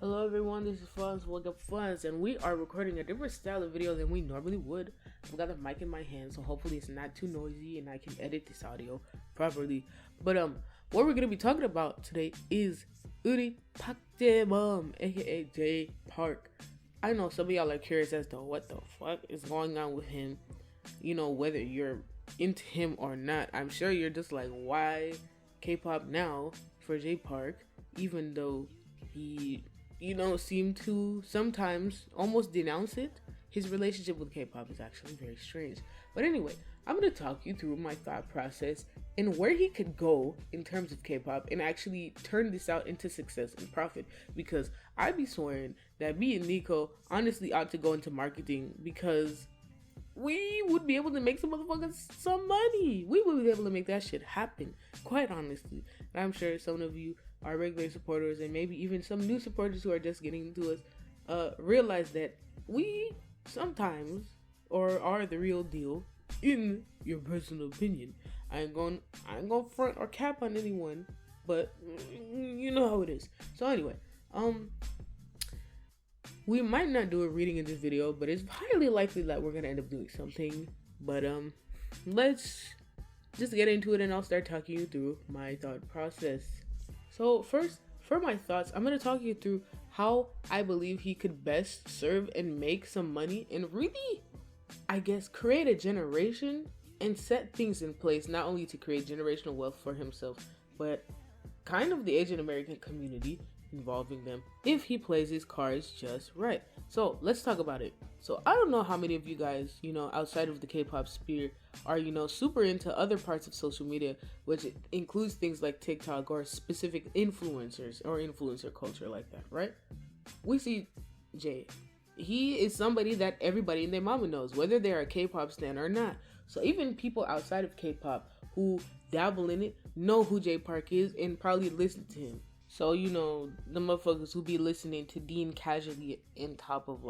Hello everyone, this is Funz, Wake Up Funz, and we are recording a different style of video than we normally would. I've got the mic in my hand, so hopefully it's not too noisy and I can edit this audio properly. But what we're gonna be talking about today is Uri Park Jae-bum, aka Jay Park. I know some of y'all are curious as to what the fuck is going on with him. You know, whether you're into him or not. I'm sure you're just like, why K-pop now for Jay Park, even though he seem to sometimes almost denounce it. His relationship with K-pop is actually very strange. But anyway, I'm going to talk you through my thought process and where he could go in terms of K-pop and actually turn this out into success and profit. Because I'd be swearing that me and Nico honestly ought to go into marketing, because we would be able to make some motherfuckers some money. We would be able to make that shit happen, quite honestly. And I'm sure some of you are regular supporters, and maybe even some new supporters who are just getting into us, realize that we sometimes are the real deal, in your personal opinion. I ain't gonna front or cap on anyone, but you know how it is. So anyway, we might not do a reading in this video, but it's highly likely that we're gonna end up doing something. But let's just get into it, and I'll start talking you through my thought process. So first, for my thoughts, I'm gonna talk you through how I believe he could best serve and make some money, and really, I guess, create a generation and set things in place, not only to create generational wealth for himself, but kind of the Asian American community, involving them, if he plays his cards just right. So let's talk about it. So I don't know how many of you guys, outside of the K-pop sphere, are, super into other parts of social media, which includes things like TikTok or specific influencers or influencer culture like that, right? We see Jay. He is somebody that everybody and their mama knows, whether they're a K-pop stan or not. So even people outside of K-pop who dabble in it know who Jay Park is and probably listen to him. So, the motherfuckers who be listening to Dean casually in top of,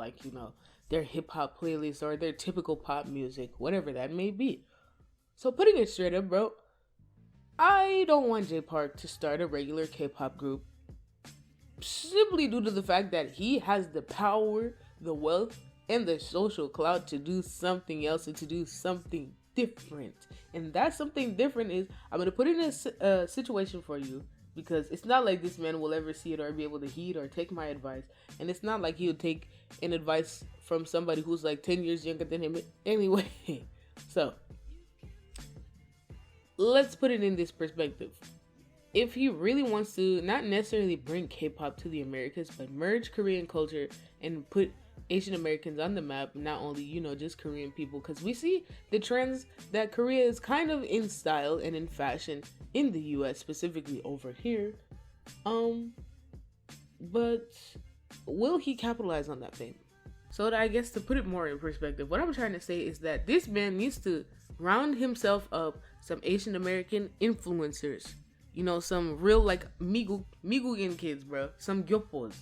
their hip-hop playlist or their typical pop music, whatever that may be. So, putting it straight up, bro, I don't want Jay Park to start a regular K-pop group, simply due to the fact that he has the power, the wealth, and the social clout to do something else and to do something different. And that something different is, I'm going to put it in a situation for you, because it's not like this man will ever see it or be able to heed or take my advice. And it's not like he would take an advice from somebody who's like 10 years younger than him anyway. So, let's put it in this perspective. If he really wants to not necessarily bring K-pop to the Americas, but merge Korean culture and put Asian Americans on the map, not only, just Korean people, because we see the trends that Korea is kind of in style and in fashion in the US, specifically over here. But will he capitalize on that fame? So I guess to put it more in perspective, what I'm trying to say is that this man needs to round himself up some Asian American influencers. Some real Migugan kids, bro. Some gyopos.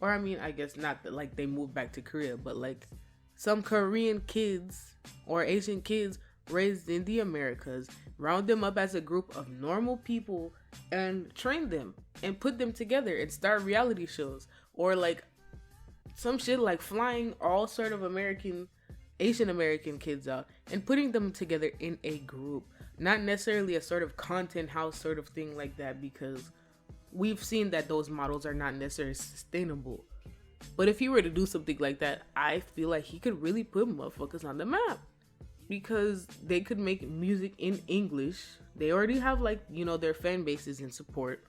Or I guess not that like they moved back to Korea, but like some Korean kids or Asian kids raised in the Americas, round them up as a group of normal people and train them and put them together and start reality shows, or like some shit like flying all sort of Asian American kids out and putting them together in a group, not necessarily a sort of content house sort of thing like that, because we've seen that those models are not necessarily sustainable. But if he were to do something like that, I feel like he could really put motherfuckers on the map, because they could make music in English. They already have their fan bases and support,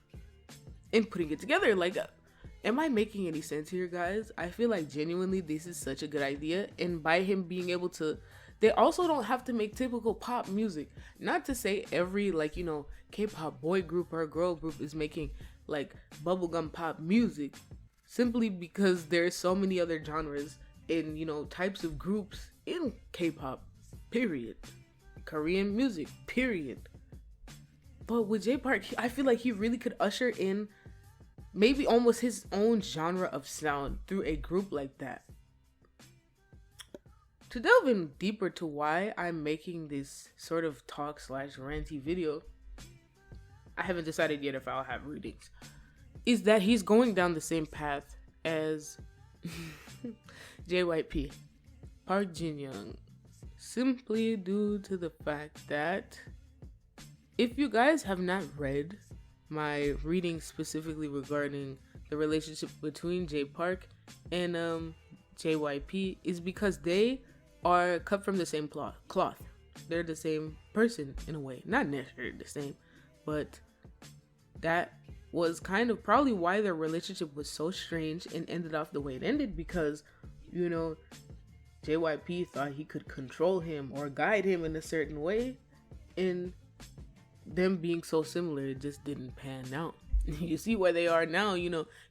and putting it together. Am I making any sense here, guys? I feel like genuinely this is such a good idea, and by him being able to, they also don't have to make typical pop music. Not to say every K-pop boy group or girl group is making bubblegum pop music, simply because there's so many other genres and types of groups in K-pop, period. Korean music, period. But with Jay Park, I feel like he really could usher in maybe almost his own genre of sound through a group like that. To delve in deeper to why I'm making this sort of talk/ranty video, I haven't decided yet if I'll have readings, is that he's going down the same path as JYP, Park Jin Young, simply due to the fact that if you guys have not read my reading specifically regarding the relationship between J Park and JYP, is because they are cut from the same cloth. They're the same person in a way, not necessarily the same, but that was kind of probably why their relationship was so strange and ended off the way it ended, because you know JYP thought he could control him or guide him in a certain way, and them being so similar, it just didn't pan out. You see where they are now.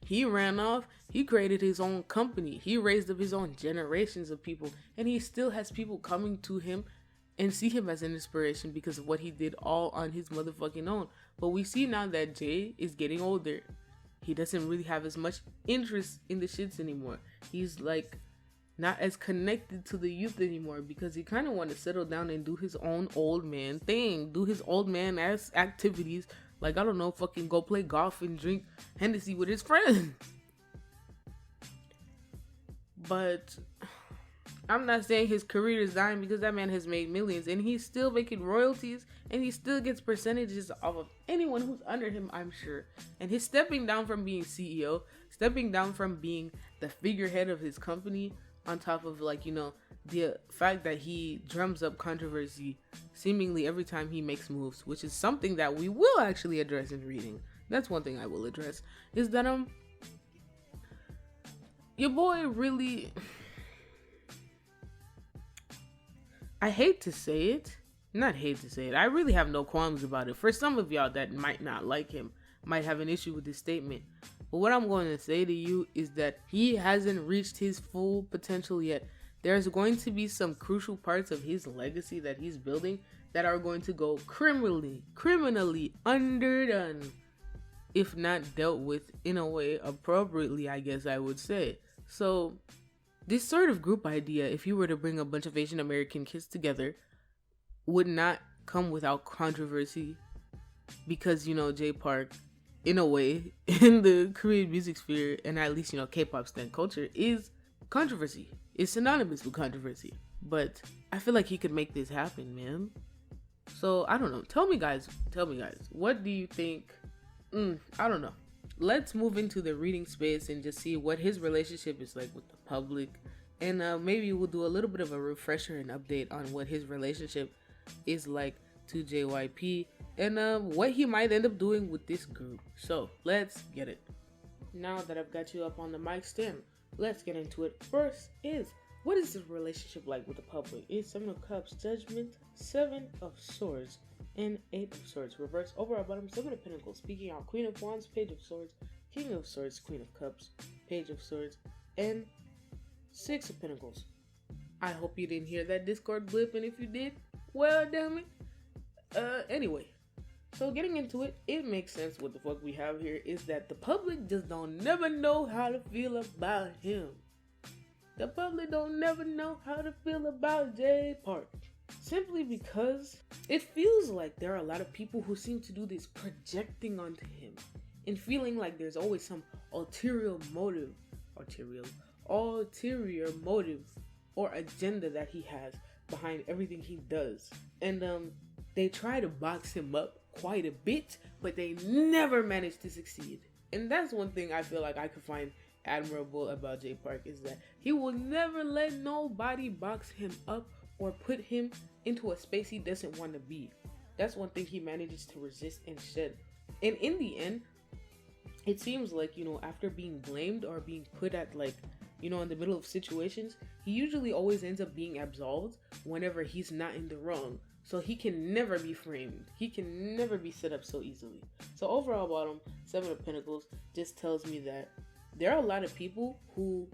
He ran off, he created his own company, he raised up his own generations of people, and he still has people coming to him and see him as an inspiration because of what he did all on his motherfucking own. But we see now that Jay is getting older. He doesn't really have as much interest in the shits anymore. He's like not as connected to the youth anymore because he kind of want to settle down and do his own old man thing, do his old man ass activities, like, I don't know, fucking go play golf and drink Hennessy with his friends. But I'm not saying his career is dying, because that man has made millions and he's still making royalties and he still gets percentages off of anyone who's under him, I'm sure. And he's stepping down from being CEO, stepping down from being the figurehead of his company, on top of the fact that he drums up controversy seemingly every time he makes moves, which is something that we will actually address in reading. That's one thing I will address, is that your boy really, I hate to say it, I really have no qualms about it. For some of y'all that might not like him, might have an issue with this statement, but what I'm going to say to you is that he hasn't reached his full potential yet. There's going to be some crucial parts of his legacy that he's building that are going to go criminally underdone, if not dealt with in a way appropriately, I guess I would say. So this sort of group idea, if you were to bring a bunch of Asian American kids together, would not come without controversy, because J Park, in a way, in the Korean music sphere, and at least K-pop stan culture, is controversy. It's synonymous with controversy. But I feel like he could make this happen, man. So I don't know. Tell me guys, what do you think? I don't know. Let's move into the reading space and just see what his relationship is like with the public, and maybe we'll do a little bit of a refresher and update on what his relationship is like to JYP, and what he might end up doing with this group. So let's get it. Now that I've got you up on the mic stand, let's get into it. First is, what is the relationship like with the public? Is 7 of Cups, Judgment, 7 of Swords, and 8 of Swords. Reverse over our bottom, 7 of Pentacles. Speaking out, Queen of Wands, Page of Swords, King of Swords, Queen of Cups, Page of Swords, and 6 of Pentacles. I hope you didn't hear that Discord blip, and if you did, well, damn it. Anyway, so getting into it, it makes sense. What the fuck we have here is that the public just don't never know how to feel about him. The public don't never know how to feel about J Park. Simply because it feels like there are a lot of people who seem to do this projecting onto him and feeling like there's always some ulterior motive or agenda that he has behind everything he does. And they try to box him up quite a bit, but they never manage to succeed. And that's one thing I feel like I could find admirable about J Park, is that he will never let nobody box him up or put him into a space he doesn't want to be. That's one thing he manages to resist and shed. And in the end, it seems like, after being blamed or being put at in the middle of situations, he usually always ends up being absolved whenever he's not in the wrong. So he can never be framed. He can never be set up so easily. So overall bottom, 7 of Pentacles just tells me that there are a lot of people who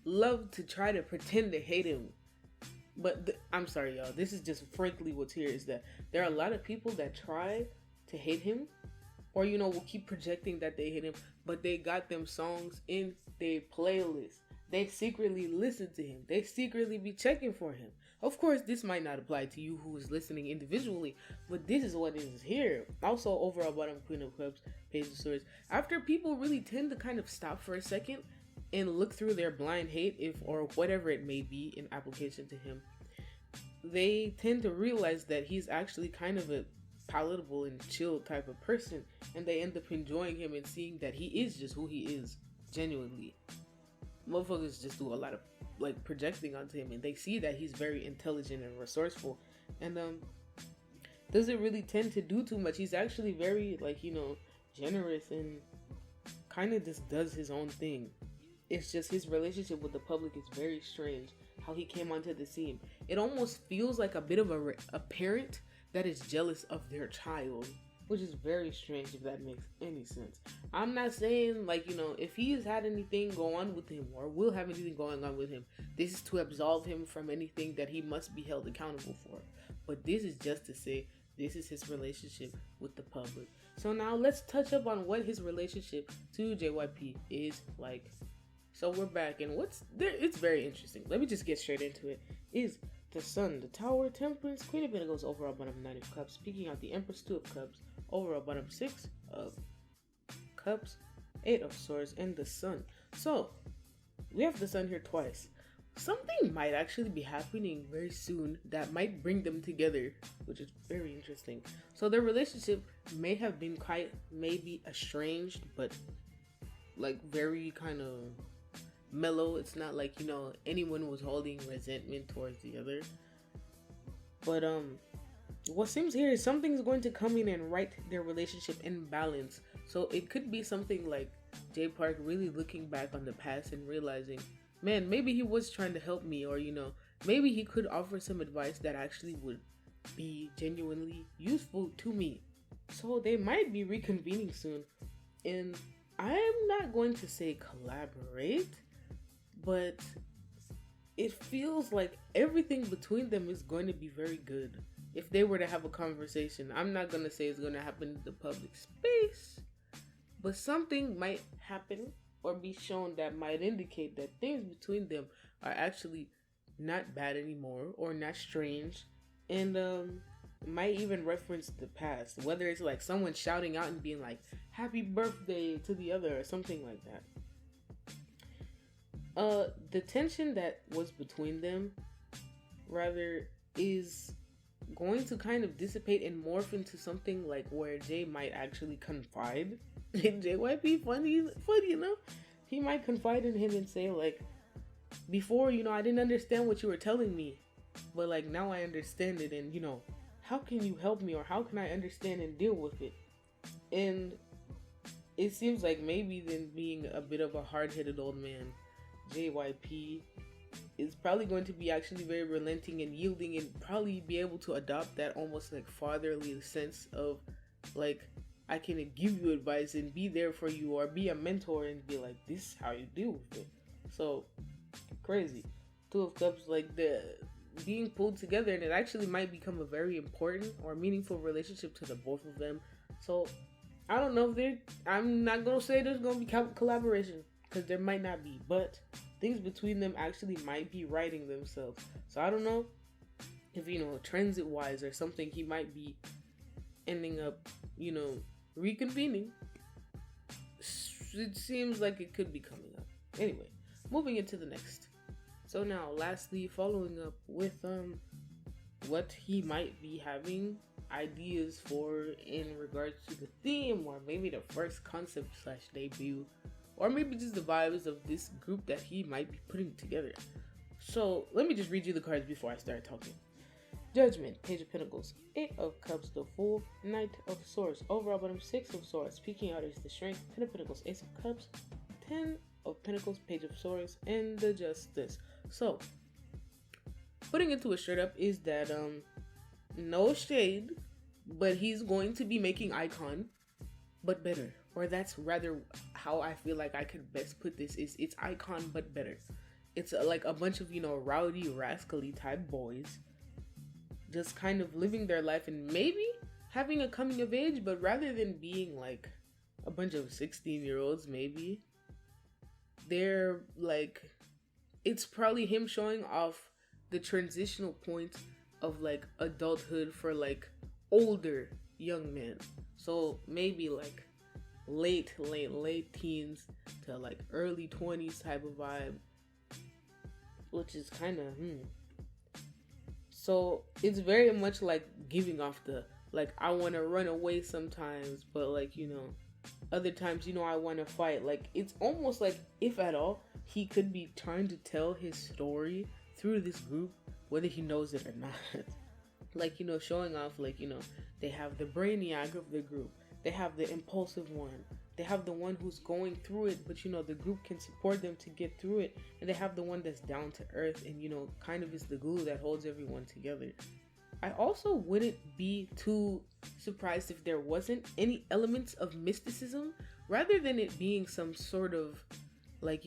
love to try to pretend to hate him. But I'm sorry, y'all. This is just frankly what's here, is that there are a lot of people that try to hate him, or, will keep projecting that they hate him, but they got them songs in their playlist. They secretly listen to him. They secretly be checking for him. Of course, this might not apply to you who is listening individually, but this is what is here. Also, overall bottom, Queen of Cups, Page of Swords. After people really tend to kind of stop for a second and look through their blind hate, if or whatever it may be in application to him, they tend to realize that he's actually kind of a palatable and chill type of person, and they end up enjoying him and seeing that he is just who he is genuinely. Motherfuckers just do a lot of like projecting onto him, and they see that he's very intelligent and resourceful, and doesn't really tend to do too much. He's actually very like, you know, generous and kind of just does his own thing. It's just his relationship with the public is very strange. How he came onto the scene, it almost feels like a bit of a parent that is jealous of their child, which is very strange, if that makes any sense. I'm not saying, like, you know, if he has had anything go on with him or will have anything going on with him, this is to absolve him from anything that he must be held accountable for. But this is just to say, this is his relationship with the public. So now let's touch up on what his relationship to JYP is like. So we're back, and what's there? It's very interesting. Let me just get straight into it. Is the Sun, the Tower, Temperance, Queen of Pentacles, overall bottom 9 of Cups, speaking out the Empress, 2 of Cups, overall bottom 6 of Cups, 8 of Swords, and the Sun. So we have the Sun here twice. Something might actually be happening very soon that might bring them together, which is very interesting. So their relationship may have been quite maybe estranged, but like very kind of mellow. It's not like, you know, anyone was holding resentment towards the other. But what seems here is something's going to come in and right their relationship in balance. So it could be something like Jay Park really looking back on the past and realizing, man, maybe he was trying to help me, or, you know, maybe he could offer some advice that actually would be genuinely useful to me. So they might be reconvening soon, and I'm not going to say collaborate, but it feels like everything between them is going to be very good. If they were to have a conversation, I'm not going to say it's going to happen in the public space, but something might happen or be shown that might indicate that things between them are actually not bad anymore or not strange, and might even reference the past, whether it's like someone shouting out and being like happy birthday to the other or something like that. The tension that was between them rather is going to kind of dissipate and morph into something like where Jay might actually confide in JYP. Funny, you know, he might confide in him and say like, before, you know, I didn't understand what you were telling me, but like now I understand it, and, you know, how can you help me, or how can I understand and deal with it? And it seems like maybe then, being a bit of a hard-headed old man, JYP is probably going to be actually very relenting and yielding, and probably be able to adopt that almost like fatherly sense of like, I can give you advice and be there for you, or be a mentor and be like, this is how you deal with it. So crazy. 2 of Cups, like the being pulled together, and it actually might become a very important or meaningful relationship to the both of them. So I don't know if I'm not gonna say there's gonna be collaboration, because there might not be, but things between them actually might be righting themselves. So I don't know if, you know, transit wise or something, he might be ending up, you know, reconvening. It seems like it could be coming up. Anyway, moving into the next. So now, lastly, following up with what he might be having ideas for in regards to the theme, or maybe the first concept / debut, or maybe just the vibes of this group that he might be putting together. So let me just read you the cards before I start talking. Judgment, Page of Pentacles, 8 of Cups, the Fool, Knight of Swords, overall bottom 6 of Swords. Speaking out is the Strength, 10 of Pentacles, Ace of Cups, 10 of Pentacles, Page of Swords, and the Justice. So, putting into it straight up is that, no shade, but he's going to be making iKON, but better. Or that's rather how I feel like I could best put this, is it's iKON, but better. It's like a bunch of, you know, rowdy, rascally type boys just kind of living their life and maybe having a coming of age, but rather than being like a bunch of 16-year-olds, maybe they're like, it's probably him showing off the transitional point of like adulthood for like older young men. So maybe like late teens to like early 20s type of vibe, which is kind of So it's very much like giving off the like I want to run away sometimes, but like other times I want to fight. Like it's almost like, if at all, he could be trying to tell his story through this group, whether he knows it or not. Like showing off, like they have the brainiac of the group, they have the impulsive one, they have the one who's going through it, but the group can support them to get through it, and they have the one that's down to earth and kind of is the glue that holds everyone together. I also wouldn't be too surprised if there wasn't any elements of mysticism, rather than it being some sort of like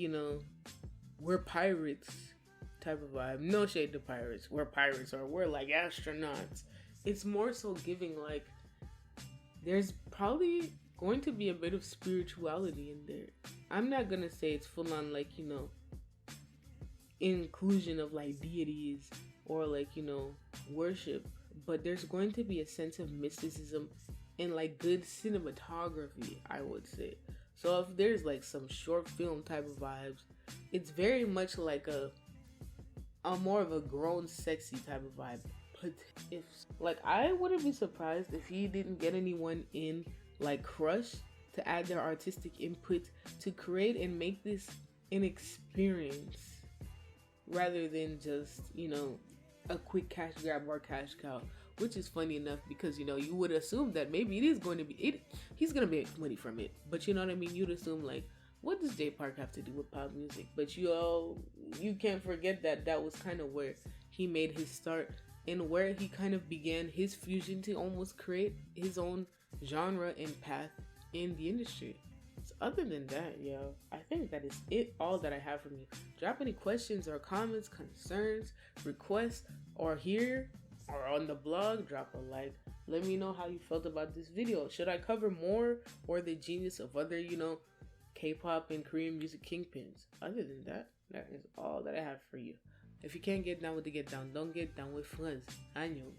we're pirates type of vibe. No shade to pirates, we're pirates, or we're like astronauts. It's more so giving like there's probably going to be a bit of spirituality in there. I'm not gonna say it's full on like inclusion of like deities or like worship, but there's going to be a sense of mysticism and like good cinematography, I would say. So if there's like some short film type of vibes, it's very much like a more of a grown sexy type of vibe. But if like I wouldn't be surprised if he didn't get anyone in like Crush to add their artistic input to create and make this an experience, rather than just a quick cash grab or cash cow. Which is funny enough because you would assume that maybe it is going to be it. He's gonna make money from it, but you know what I mean. You'd assume like, what does Jay Park have to do with pop music? But you can't forget that that was kind of where he made his start and where he kind of began his fusion to almost create his own genre and path in the industry. So other than that, I think that is it, all that I have from you. Drop any questions or comments, concerns, requests, or here or on the blog. Drop a like. Let me know how you felt about this video. Should I cover more or the genius of other, K-pop and Korean music kingpins? Other than that, that is all that I have for you. If you can't get down with the get down, don't get down with friends. I know.